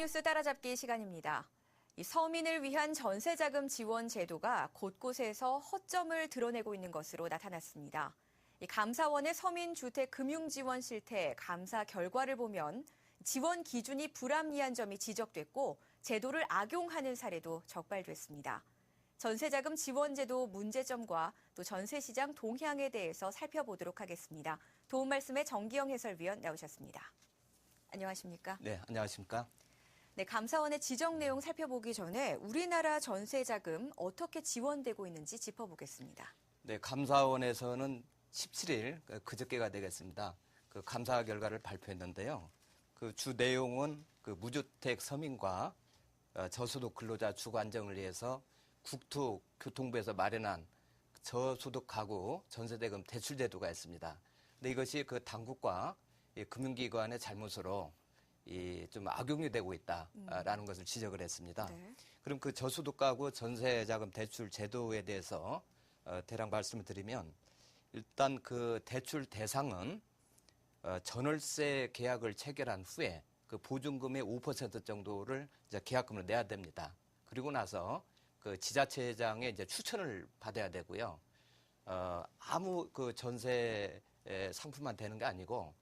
뉴스 따라잡기 시간입니다. 이 서민을 위한 전세자금 지원 제도가 곳곳에서 허점을 드러내고 있는 것으로 나타났습니다. 이 감사원의 서민주택금융지원 실태 감사 결과를 보면 지원 기준이 불합리한 점이 지적됐고 제도를 악용하는 사례도 적발됐습니다. 전세자금 지원제도 문제점과 또 전세시장 동향에 대해서 살펴보도록 하겠습니다. 도움 말씀에 정기영 해설위원 나오셨습니다. 안녕하십니까? 네, 안녕하십니까? 네, 감사원의 지적 내용 살펴보기 전에 우리나라 전세자금 어떻게 지원되고 있는지 짚어보겠습니다. 네, 감사원에서는 17일 그저께가 되겠습니다. 그 감사 결과를 발표했는데요. 그 주 내용은 그 무주택 서민과 저소득 근로자 주거 안정을 위해서 국토교통부에서 마련한 저소득 가구 전세대금 대출 제도가 있습니다. 근데 이것이 그 당국과 금융기관의 잘못으로 좀 악용이 되고 있다라는 것을 지적을 했습니다. 네. 그럼 그 저소득 가구 전세자금 대출 제도에 대해서 대략 말씀을 드리면 일단 그 대출 대상은 전월세 계약을 체결한 후에 그 보증금의 5% 정도를 이제 계약금을 내야 됩니다. 그리고 나서 그 지자체장의 이제 추천을 받아야 되고요. 아무 그 전세 상품만 되는 게 아니고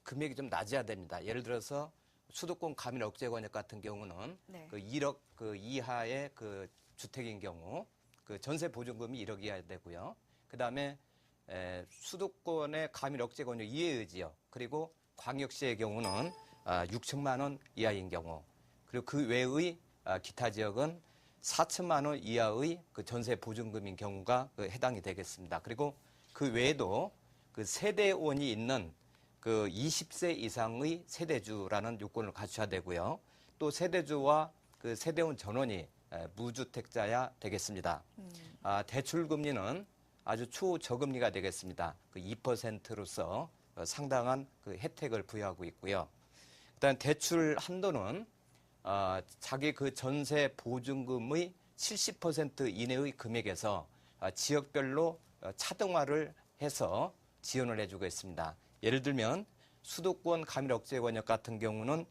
금액이 좀 낮아야 됩니다. 예를 들어서 수도권 가밀 억제 권역 같은 경우는 네. 그 1억 그 이하의 그 주택인 경우 그 전세 보증금이 1억이어야 되고요. 그다음에 수도권의 가밀 억제 권역 이외의 지역 그리고 광역시의 경우는 6천만 원 이하인 경우 그리고 그 외의 기타 지역은 4천만 원 이하의 그 전세 보증금인 경우가 해당이 되겠습니다. 그리고 그 외에도 그 세대원이 있는 그 20세 이상의 세대주라는 요건을 갖춰야 되고요. 또 세대주와 그 세대원 전원이 무주택자야 되겠습니다. 대출 금리는 아주 초저금리가 되겠습니다. 그 2%로서 상당한 그 혜택을 부여하고 있고요. 일단 대출 한도는 자기 그 전세 보증금의 70% 이내의 금액에서 지역별로 차등화를 해서 지원을 해주고 있습니다. 예를 들면 수도권 가밀 억제 권역 같은 경우는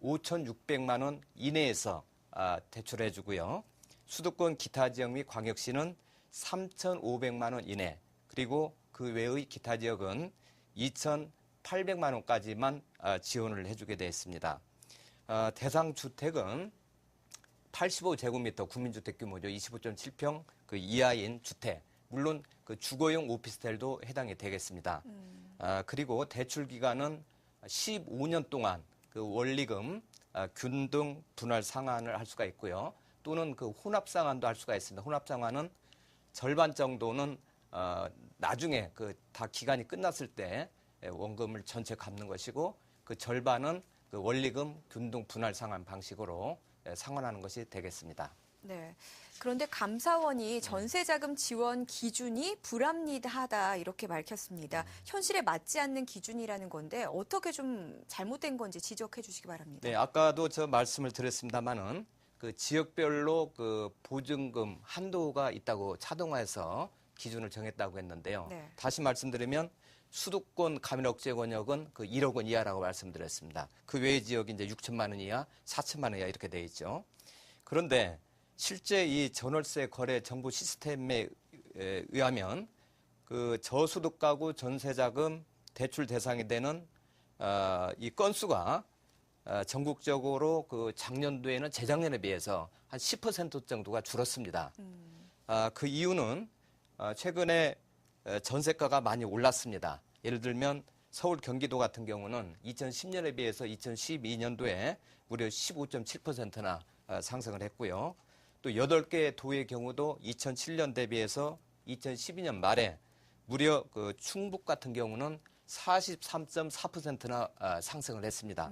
5,600만 원 이내에서 대출해 주고요. 수도권 기타 지역 및 광역시는 3,500만 원 이내 그리고 그 외의 기타 지역은 2,800만 원까지만 지원을 해주게 되어 있습니다. 대상 주택은 85제곱미터 국민주택 규모죠. 25.7평 그 이하인 주택. 물론 그 주거용 오피스텔도 해당이 되겠습니다. 그리고 대출 기간은 15년 동안 그 원리금, 균등 분할 상환을 할 수가 있고요. 또는 그 혼합 상환도 할 수가 있습니다. 혼합 상환은 절반 정도는 나중에 그 다 기간이 끝났을 때 원금을 전체 갚는 것이고 그 절반은 그 원리금, 균등 분할 상환 방식으로 상환하는 것이 되겠습니다. 네. 그런데 감사원이 전세자금 지원 기준이 불합리하다 이렇게 밝혔습니다. 현실에 맞지 않는 기준이라는 건데 어떻게 좀 잘못된 건지 지적해 주시기 바랍니다. 네, 아까도 저 말씀을 드렸습니다만은 그 지역별로 그 보증금 한도가 있다고 차등화해서 기준을 정했다고 했는데요. 네. 다시 말씀드리면 수도권 가밀 억제 권역은 그 1억 원 이하라고 말씀드렸습니다. 그 외의 지역이 이제 6천만 원 이하, 4천만 원 이하 이렇게 돼 있죠. 그런데 실제 이 전월세 거래 정보 시스템에 의하면 그 저소득 가구 전세자금 대출 대상이 되는 이 건수가 전국적으로 그 작년도에는 재작년에 비해서 한 10% 정도가 줄었습니다. 그 이유는 최근에 전세가가 많이 올랐습니다. 예를 들면 서울 경기도 같은 경우는 2010년에 비해서 2012년도에 무려 15.7%나 상승을 했고요. 또 8개 도의 경우도 2007년 대비해서 2012년 말에 무려 그 충북 같은 경우는 43.4%나 상승을 했습니다.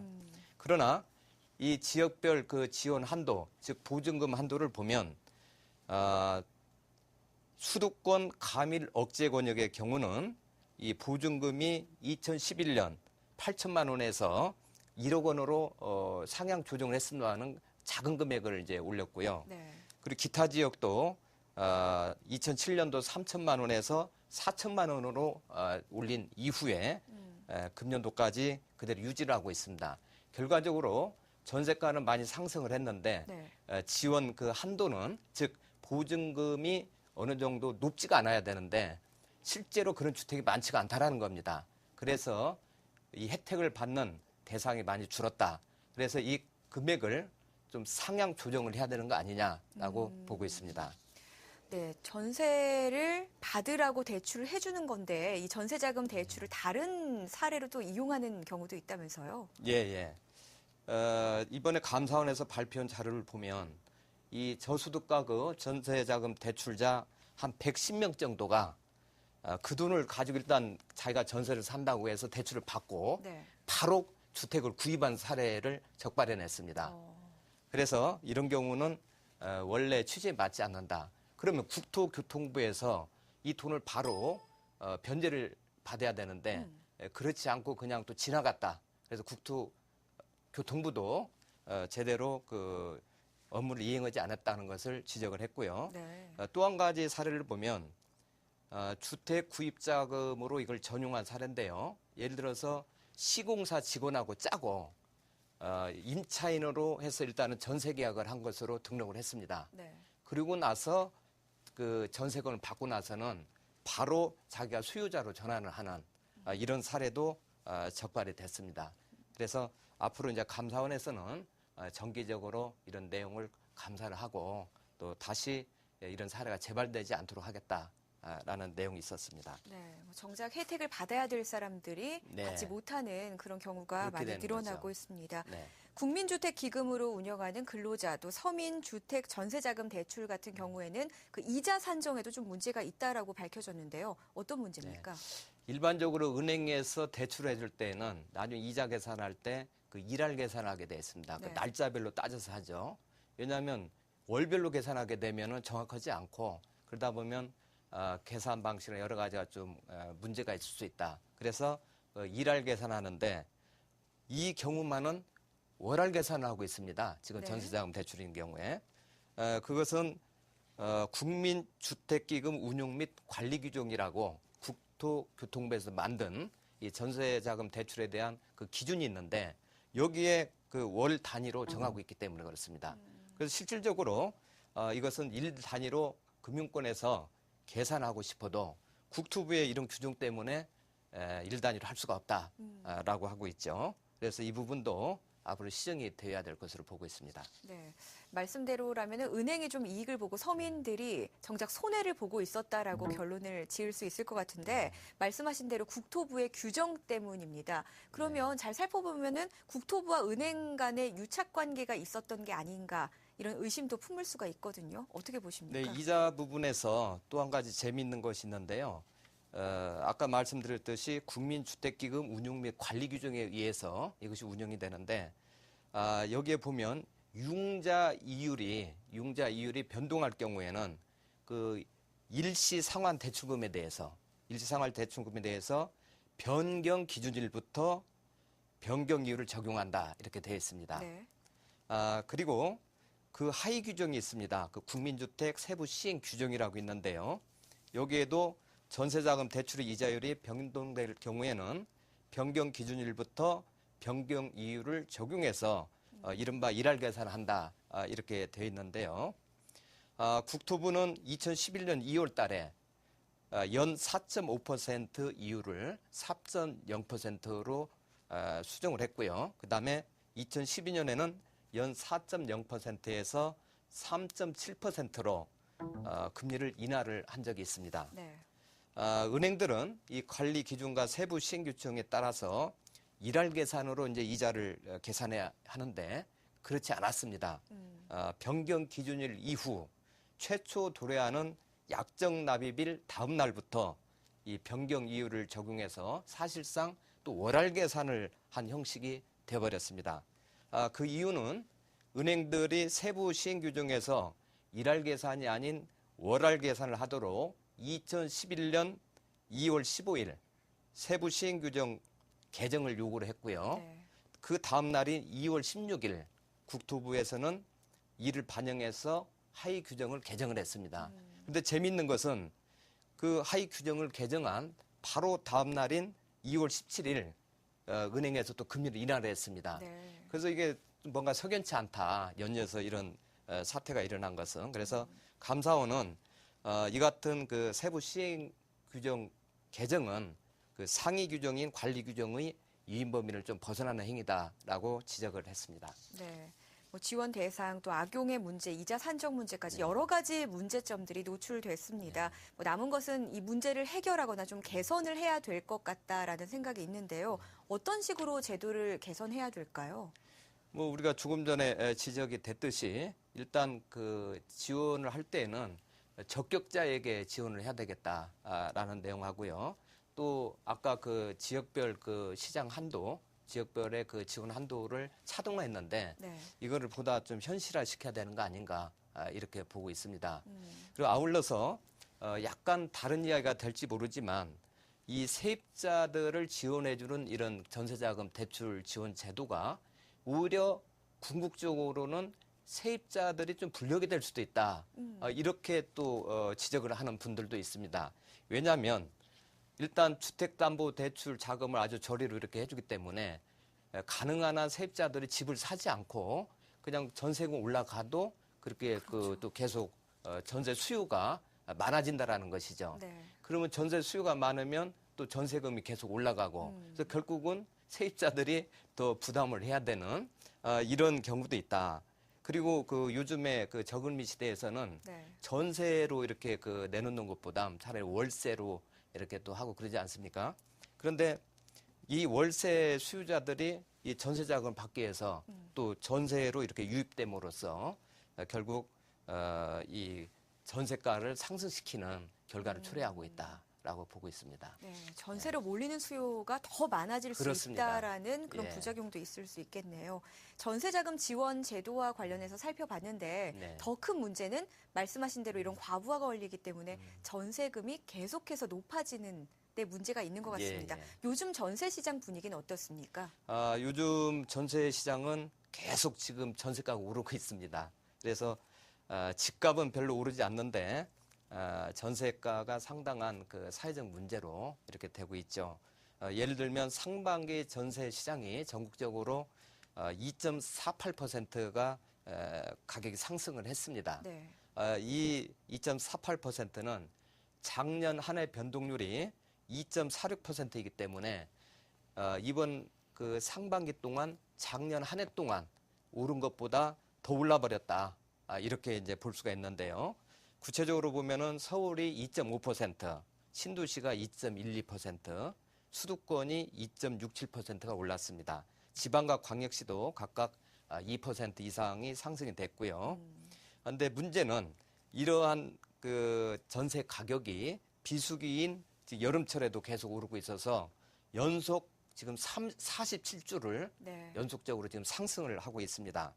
그러나 이 지역별 그 지원 한도, 즉 보증금 한도를 보면 수도권 가밀 억제 권역의 경우는 이 보증금이 2011년 8천만 원에서 1억 원으로 상향 조정을 했습니다는 작은 금액을 이제 올렸고요. 네. 그리고 기타 지역도 2007년도 3천만 원에서 4천만 원으로 올린 이후에 금년도까지 그대로 유지를 하고 있습니다. 결과적으로 전세가는 많이 상승을 했는데 네. 지원 그 한도는 즉 보증금이 어느 정도 높지가 않아야 되는데 실제로 그런 주택이 많지가 않다라는 겁니다. 그래서 이 혜택을 받는 대상이 많이 줄었다. 그래서 이 금액을 좀 상향 조정을 해야 되는 거 아니냐라고 보고 있습니다. 네, 전세를 받으라고 대출을 해주는 건데 이 전세자금 대출을 다른 사례로 또 이용하는 경우도 있다면서요? 예, 예. 이번에 감사원에서 발표한 자료를 보면 이 저소득 가구 전세자금 대출자 한 110명 정도가 그 돈을 가지고 일단 자기가 전세를 산다고 해서 대출을 받고 네. 바로 주택을 구입한 사례를 적발해냈습니다. 그래서 이런 경우는 원래 취지에 맞지 않는다. 그러면 국토교통부에서 이 돈을 바로 변제를 받아야 되는데 그렇지 않고 그냥 또 지나갔다. 그래서 국토교통부도 제대로 그 업무를 이행하지 않았다는 것을 지적을 했고요. 네. 또 한 가지 사례를 보면 주택 구입 자금으로 이걸 전용한 사례인데요. 예를 들어서 시공사 직원하고 짜고 임차인으로 해서 일단은 전세 계약을 한 것으로 등록을 했습니다. 네. 그리고 나서 그 전세금을 받고 나서는 바로 자기가 수요자로 전환을 하는 이런 사례도 적발이 됐습니다. 그래서 앞으로 이제 감사원에서는 정기적으로 이런 내용을 감사를 하고 또 다시 이런 사례가 재발되지 않도록 하겠다라는 내용이 있었습니다. 네, 정작 혜택을 받아야 될 사람들이 네. 받지 못하는 그런 경우가 그렇게 많이 되는 늘어나고 거죠. 있습니다. 네. 국민주택기금으로 운영하는 근로자도 서민주택 전세자금 대출 같은 경우에는 그 이자 산정에도 좀 문제가 있다라고 밝혀졌는데요. 어떤 문제입니까? 일반적으로 은행에서 대출을 해줄 때는 나중에 이자 계산할 때 그 일할 계산을 하게 돼 있습니다. 그 네. 날짜별로 따져서 하죠. 왜냐하면 월별로 계산하게 되면은 정확하지 않고 그러다 보면 계산 방식이나 여러 가지가 좀 문제가 있을 수 있다. 그래서 일할 계산하는데 이 경우만은 월할 계산을 하고 있습니다. 지금 네. 전세자금 대출인 경우에 그것은 국민주택기금 운용 및 관리 규정이라고 국토교통부에서 만든 이 전세자금 대출에 대한 그 기준이 있는데 여기에 그 월 단위로 정하고 있기 때문에 그렇습니다. 그래서 실질적으로 이것은 일 단위로 금융권에서 계산하고 싶어도 국토부의 이런 규정 때문에 일 단위로 할 수가 없다라고 하고 있죠. 그래서 이 부분도 앞으로 시정이 되어야 될 것으로 보고 있습니다. 네, 말씀대로라면 은행이 좀 이익을 보고 서민들이 정작 손해를 보고 있었다라고 결론을 지을 수 있을 것 같은데 말씀하신 대로 국토부의 규정 때문입니다. 그러면 잘 살펴보면은 국토부와 은행 간의 유착 관계가 있었던 게 아닌가 이런 의심도 품을 수가 있거든요. 어떻게 네, 보십니까? 이자 부분에서 또 한 가지 재미있는 것이 있는데요. 아까 말씀드렸듯이 국민주택기금 운용 및 관리 규정에 의해서 이것이 운영이 되는데 여기에 보면 융자 이율이 변동할 경우에는 그 일시상환 대출금에 대해서 변경 기준일부터 변경 이율을 적용한다 이렇게 되어 있습니다. 네. 그리고 그 하위 규정이 있습니다. 그 국민주택 세부 시행 규정이라고 있는데요. 여기에도 전세자금 대출의 이자율이 변동될 경우에는 변경 기준일부터 변경 이율을 적용해서 이른바 일할 계산을 한다 이렇게 되어 있는데요. 국토부는 2011년 2월 달에 연 4.5% 이율을 4.0%로 수정을 했고요. 그다음에 2012년에는 연 4.0%에서 3.7%로 금리를 인하를 한 적이 있습니다. 네. 은행들은 이 관리 기준과 세부 시행 규정에 따라서 일할 계산으로 이제 이자를 계산해야 하는데 그렇지 않았습니다. 변경 기준일 이후 최초 도래하는 약정 납입일 다음 날부터 이 변경 이율을 적용해서 사실상 또 월할 계산을 한 형식이 되어버렸습니다. 그 이유는 은행들이 세부 시행 규정에서 일할 계산이 아닌 월할 계산을 하도록 2011년 2월 15일 세부 시행 규정 개정을 요구를 했고요. 네. 그 다음 날인 2월 16일 국토부에서는 이를 반영해서 하위 규정을 개정을 했습니다. 그런데 재미있는 것은 그 하위 규정을 개정한 바로 다음 날인 2월 17일 은행에서 또 금리를 인하를 했습니다. 네. 그래서 이게 뭔가 석연치 않다. 연이어서 이런 사태가 일어난 것은. 그래서 감사원은 이 같은 그 세부 시행 규정 개정은 그 상위 규정인 관리 규정의 유인 범위를 좀 벗어나는 행위다라고 지적을 했습니다. 네. 뭐 지원 대상 또 악용의 문제, 이자 산정 문제까지 여러 가지 문제점들이 노출됐습니다. 뭐 남은 것은 이 문제를 해결하거나 좀 개선을 해야 될 것 같다라는 생각이 있는데요. 어떤 식으로 제도를 개선해야 될까요? 뭐 우리가 조금 전에 지적이 됐듯이 일단 그 지원을 할 때에는 적격자에게 지원을 해야 되겠다라는 내용하고요. 또 아까 그 지역별 그 시장 한도, 지역별의 그 지원 한도를 차등화했는데 네. 이거를 보다 좀 현실화 시켜야 되는 거 아닌가 이렇게 보고 있습니다. 그리고 아울러서 약간 다른 이야기가 될지 모르지만 이 세입자들을 지원해주는 이런 전세자금 대출 지원 제도가 오히려 궁극적으로는 세입자들이 좀 불리하게 될 수도 있다. 이렇게 또 지적을 하는 분들도 있습니다. 왜냐하면 일단 주택담보대출 자금을 아주 저리로 이렇게 해주기 때문에 가능한 한 세입자들이 집을 사지 않고 그냥 전세금 올라가도 그렇게 그렇죠. 또 계속 전세 수요가 많아진다라는 것이죠. 네. 그러면 전세 수요가 많으면 또 전세금이 계속 올라가고 그래서 결국은 세입자들이 더 부담을 해야 되는 이런 경우도 있다. 그리고 그 요즘에 그 저금리 시대에서는 네. 전세로 이렇게 그 내놓는 것보다 차라리 월세로 이렇게 또 하고 그러지 않습니까? 그런데 이 월세 수요자들이 이 전세 자금을 받기 위해서 또 전세로 이렇게 유입됨으로써 결국 이 전세가를 상승시키는 결과를 초래하고 있다라고 보고 있습니다. 네, 전세로 몰리는 수요가 더 많아질 수 그렇습니다. 있다라는 그런 예. 부작용도 있을 수 있겠네요. 전세자금 지원 제도와 관련해서 살펴봤는데 네. 더 큰 문제는 말씀하신 대로 이런 과부하가 걸리기 때문에 전세금이 계속해서 높아지는 데 문제가 있는 것 같습니다. 예, 예. 요즘 전세 시장 분위기는 어떻습니까? 요즘 전세 시장은 계속 지금 전세가가 오르고 있습니다. 그래서 집값은 별로 오르지 않는데 전세가가 상당한 그 사회적 문제로 이렇게 되고 있죠. 예를 들면 상반기 전세 시장이 전국적으로 2.48%가 가격이 상승을 했습니다. 네. 이 2.48%는 작년 한 해 변동률이 2.46%이기 때문에 이번 그 상반기 동안 작년 한 해 동안 오른 것보다 더 올라버렸다. 이렇게 이제 볼 수가 있는데요. 구체적으로 보면은 서울이 2.5%, 신도시가 2.12%, 수도권이 2.67%가 올랐습니다. 지방과 광역시도 각각 2% 이상이 상승이 됐고요. 그런데 문제는 이러한 그 전세 가격이 비수기인 여름철에도 계속 오르고 있어서 연속 지금 47주를 네. 연속적으로 지금 상승을 하고 있습니다.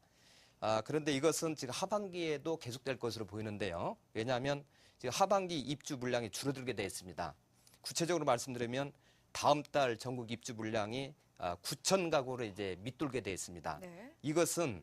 그런데 이것은 지금 하반기에도 계속될 것으로 보이는데요. 왜냐하면 지금 하반기 입주 물량이 줄어들게 되어 있습니다. 구체적으로 말씀드리면 다음 달 전국 입주 물량이 9천 가구로 이제 밑돌게 되어 있습니다. 네. 이것은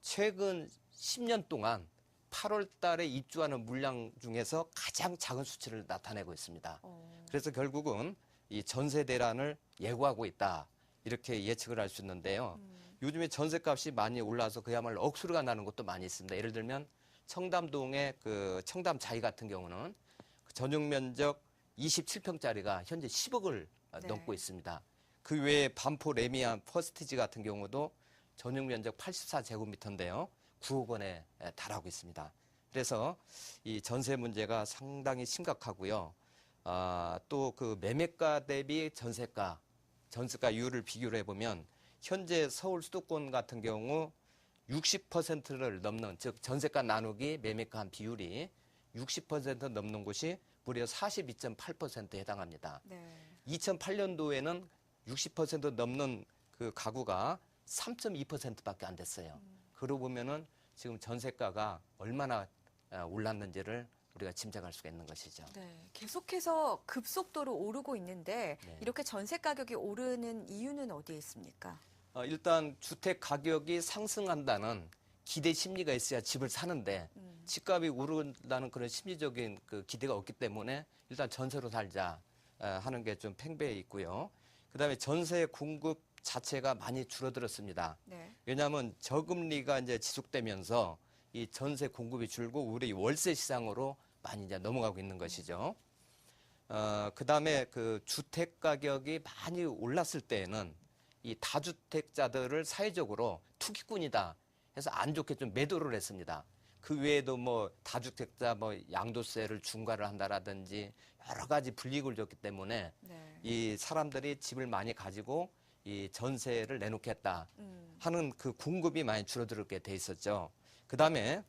최근 10년 동안 8월 달에 입주하는 물량 중에서 가장 작은 수치를 나타내고 있습니다. 그래서 결국은 이 전세 대란을 예고하고 있다. 이렇게 예측을 할 수 있는데요. 요즘에 전세값이 많이 올라서 그야말로 억수로가 나는 것도 많이 있습니다. 예를 들면 청담동의 그 청담 자이 같은 경우는 그 전용 면적 27평짜리가 현재 10억을 네. 넘고 있습니다. 그 외에 반포 레미안 퍼스티지 같은 경우도 전용 면적 84제곱미터인데요. 9억 원에 달하고 있습니다. 그래서 이 전세 문제가 상당히 심각하고요. 또 그 매매가 대비 전세가 이율을 비교를 해보면 현재 서울 수도권 같은 경우 60%를 넘는, 즉 전세가 나누기 매매가 한 비율이 60% 넘는 곳이 무려 42.8%에 해당합니다. 네. 2008년도에는 60% 넘는 그 가구가 3.2%밖에 안 됐어요. 그러고 보면은 지금 전세가가 얼마나 올랐는지를 우리가 짐작할 수가 있는 것이죠. 네, 계속해서 급속도로 오르고 있는데 네. 이렇게 전세 가격이 오르는 이유는 어디에 있습니까? 일단 주택 가격이 상승한다는 기대 심리가 있어야 집을 사는데 집값이 오른다는 그런 심리적인 그 기대가 없기 때문에 일단 전세로 살자 하는 게 좀 팽배해 있고요. 그다음에 전세 공급 자체가 많이 줄어들었습니다. 네. 왜냐하면 저금리가 이제 지속되면서 이 전세 공급이 줄고 우리 월세 시장으로 많이 이제 넘어가고 있는 것이죠. 그다음에 그 주택 가격이 많이 올랐을 때에는 이 다주택자들을 사회적으로 투기꾼이다 해서 안 좋게 좀 매도를 했습니다. 그 외에도 뭐 다주택자 뭐 양도세를 중과를 한다라든지 여러 가지 불이익을 줬기 때문에 네. 이 사람들이 집을 많이 가지고 이 전세를 내놓겠다 하는 그 공급이 많이 줄어들게 돼 있었죠. 그다음에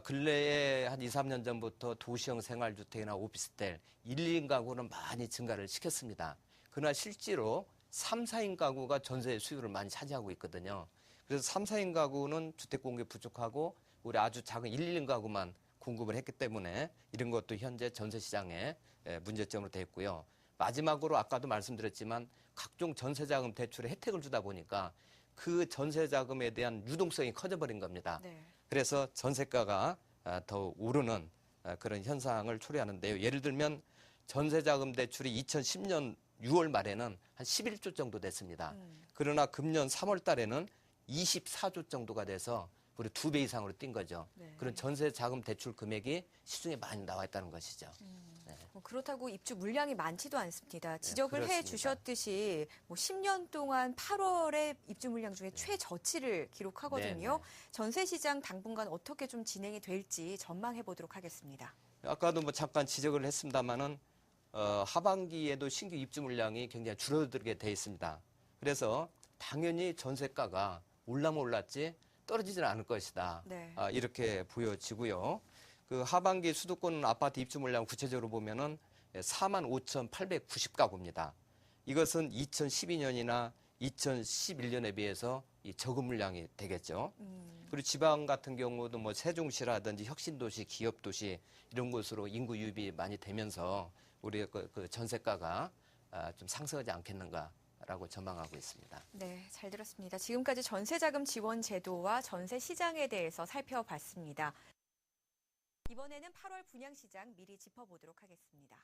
근래에 한 2, 3년 전부터 도시형 생활주택이나 오피스텔 1, 2인 가구는 많이 증가를 시켰습니다. 그러나 실제로 3, 4인 가구가 전세 수요를 많이 차지하고 있거든요. 그래서 3, 4인 가구는 주택 공급이 부족하고 우리 아주 작은 1, 2인 가구만 공급을 했기 때문에 이런 것도 현재 전세 시장의 문제점으로 되어 있고요. 마지막으로 아까도 말씀드렸지만 각종 전세자금 대출의 혜택을 주다 보니까 그 전세자금에 대한 유동성이 커져버린 겁니다. 네. 그래서 전세가가 더 오르는 그런 현상을 초래하는데요. 예를 들면 전세자금 대출이 2010년 6월 말에는 한 11조 정도 됐습니다. 그러나 금년 3월 달에는 24조 정도가 돼서 우리 2배 이상으로 뛴 거죠. 네. 그런 전세자금 대출 금액이 시중에 많이 나와 있다는 것이죠. 그렇다고 입주 물량이 많지도 않습니다. 지적을 해 그렇습니다. 주셨듯이 뭐 10년 동안 8월에 입주 물량 중에 최저치를 기록하거든요. 네네. 전세 시장 당분간 어떻게 좀 진행이 될지 전망해 보도록 하겠습니다. 아까도 뭐 잠깐 지적을 했습니다마는 하반기에도 신규 입주 물량이 굉장히 줄어들게 돼 있습니다. 그래서 당연히 전세가가 올라면 올랐지 떨어지지는 않을 것이다. 네. 이렇게 보여지고요. 그 하반기 수도권 아파트 입주 물량 구체적으로 보면은 45,890가구입니다. 이것은 2012년이나 2011년에 비해서 이 적은 물량이 되겠죠. 그리고 지방 같은 경우도 뭐 세종시라든지 혁신도시, 기업도시 이런 곳으로 인구 유입이 많이 되면서 우리 그 전세가가 좀 상승하지 않겠는가라고 전망하고 있습니다. 네, 잘 들었습니다. 지금까지 전세자금 지원 제도와 전세 시장에 대해서 살펴봤습니다. 이번에는 8월 분양시장 미리 짚어보도록 하겠습니다.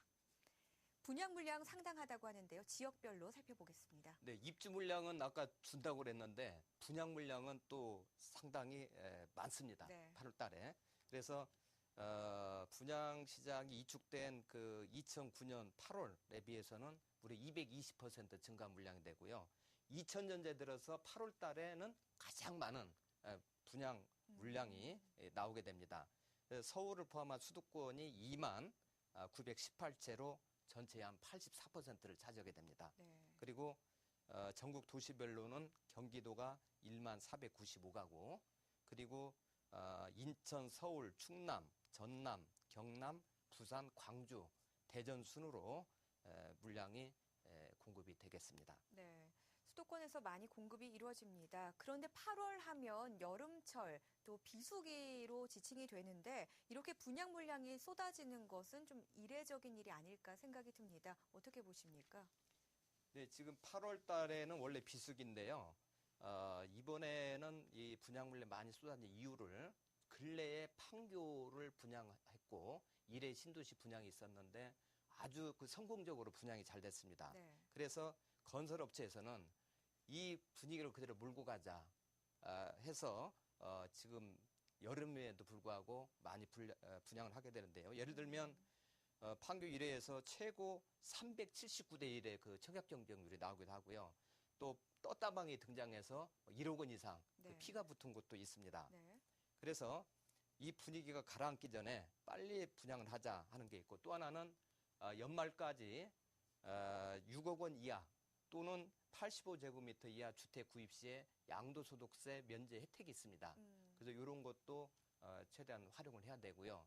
분양 물량 상당하다고 하는데요. 지역별로 살펴보겠습니다. 네, 입주 물량은 아까 준다고 그랬는데 분양 물량은 또 상당히 많습니다. 네. 8월 달에. 그래서 분양 시장이 이축된 그 2009년 8월에 비해서는 무려 220% 증가 물량이 되고요. 2000년대 들어서 8월 달에는 가장 많은 분양 물량이 나오게 됩니다. 서울을 포함한 수도권이 2만 918채로 전체의 한 84%를 차지하게 됩니다. 네. 그리고 전국 도시별로는 경기도가 1만 495가구, 그리고 인천, 서울, 충남, 전남, 경남, 부산, 광주, 대전 순으로 물량이 공급이 되겠습니다. 네. 수도권에서 많이 공급이 이루어집니다. 그런데 8월 하면 여름철 또 비수기로 지칭이 되는데 이렇게 분양 물량이 쏟아지는 것은 좀 이례적인 일이 아닐까 생각이 듭니다. 어떻게 보십니까? 네, 지금 8월 달에는 원래 비수기인데요. 이번에는 이 분양 물량 많이 쏟아진 이유를 근래에 판교를 분양했고 이래 신도시 분양이 있었는데 아주 그 성공적으로 분양이 잘 됐습니다. 네. 그래서 건설업체에서는 이 분위기를 그대로 몰고 가자 해서 지금 여름에도 불구하고 많이 분양을 하게 되는데요. 예를 들면 판교 일회에서 최고 379대 1의 그 청약 경쟁률이 나오기도 하고요. 또 떴다방이 등장해서 1억 원 이상 네. 그 피가 붙은 곳도 있습니다. 네. 그래서 이 분위기가 가라앉기 전에 빨리 분양을 하자 하는 게 있고, 또 하나는 연말까지 6억 원 이하 또는 85제곱미터 이하 주택 구입 시에 양도소득세 면제 혜택이 있습니다. 그래서 이런 것도 최대한 활용을 해야 되고요.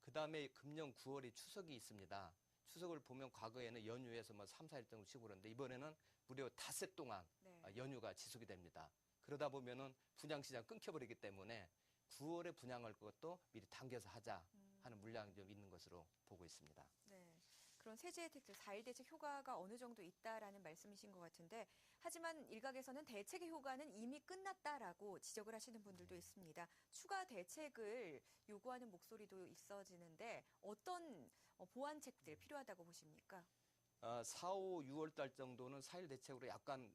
그 다음에 금년 9월이 추석이 있습니다. 추석을 보면 과거에는 연휴에서 뭐 3, 4일 정도 쉬고 그러는데 이번에는 무려 닷새 동안 네. 연휴가 지속이 됩니다. 그러다 보면은 분양시장 끊겨버리기 때문에 9월에 분양할 것도 미리 당겨서 하자 하는 물량이 좀 있는 것으로 보고 있습니다. 네. 그런 세제 혜택들 4일 대책 효과가 어느 정도 있다라는 말씀이신 것 같은데 하지만 일각에서는 대책의 효과는 이미 끝났다라고 지적을 하시는 분들도 있습니다. 추가 대책을 요구하는 목소리도 있어지는데 어떤 보완책들 필요하다고 보십니까? 4, 5, 6월 달 정도는 4일 대책으로 약간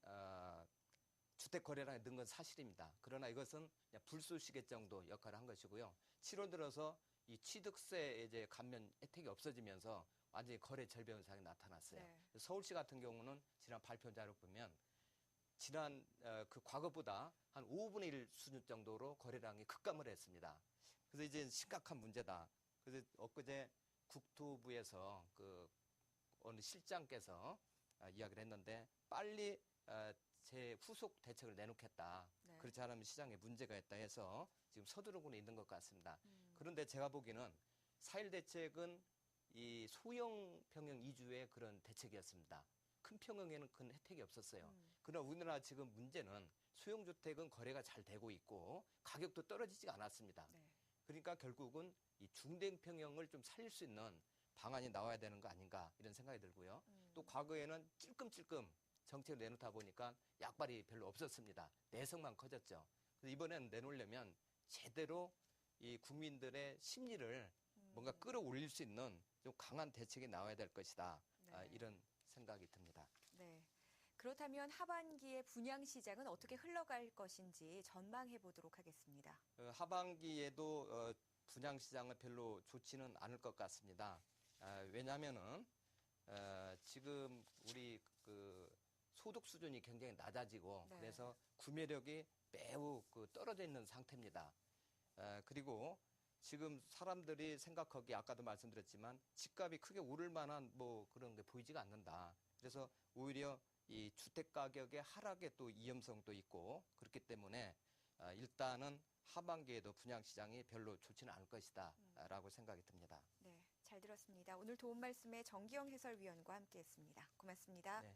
주택 거래량이 는 건 사실입니다. 그러나 이것은 그냥 불쏘시개 정도 역할을 한 것이고요. 7월 들어서 이 취득세 이제 감면 혜택이 없어지면서 완전히 거래 절벽 현상이 나타났어요. 네. 서울시 같은 경우는 지난 발표 자료 보면 지난 그 과거보다 한 5분의 1 수준 정도로 거래량이 급감을 했습니다. 그래서 이제 심각한 문제다. 그래서 엊그제 국토부에서 그 어느 실장께서 이야기를 했는데 빨리 제 후속 대책을 내놓겠다. 네. 그렇지 않으면 시장에 문제가 있다 해서 지금 서두르고는 있는 것 같습니다. 그런데 제가 보기에는 4.1 대책은 이 소형 평형 이주의 그런 대책이었습니다. 큰 평형에는 큰 혜택이 없었어요. 그러나 우리나라 지금 문제는 소형 주택은 거래가 잘 되고 있고 가격도 떨어지지 않았습니다. 네. 그러니까 결국은 이 중대평형을 좀 살릴 수 있는 방안이 나와야 되는 거 아닌가 이런 생각이 들고요. 또 과거에는 찔끔찔끔 정책을 내놓다 보니까 약발이 별로 없었습니다. 내성만 커졌죠. 그래서 이번에는 내놓으려면 제대로 이 국민들의 심리를 뭔가 끌어올릴 수 있는 좀 강한 대책이 나와야 될 것이다. 네. 이런 생각이 듭니다. 네. 그렇다면 하반기의 분양 시장은 어떻게 흘러갈 것인지 전망해 보도록 하겠습니다. 하반기에도 분양 시장은 별로 좋지는 않을 것 같습니다. 왜냐하면은 지금 우리 그 소득 수준이 굉장히 낮아지고 네. 그래서 구매력이 매우 떨어져 있는 상태입니다. 그리고 지금 사람들이 생각하기에 아까도 말씀드렸지만 집값이 크게 오를 만한 뭐 그런 게 보이지가 않는다. 그래서 오히려 이 주택 가격의 하락에 또 위험성도 있고 그렇기 때문에 일단은 하반기에도 분양 시장이 별로 좋지는 않을 것이다라고 생각이 듭니다. 네, 잘 들었습니다. 오늘 도움 말씀에 정기영 해설위원과 함께했습니다. 고맙습니다. 네.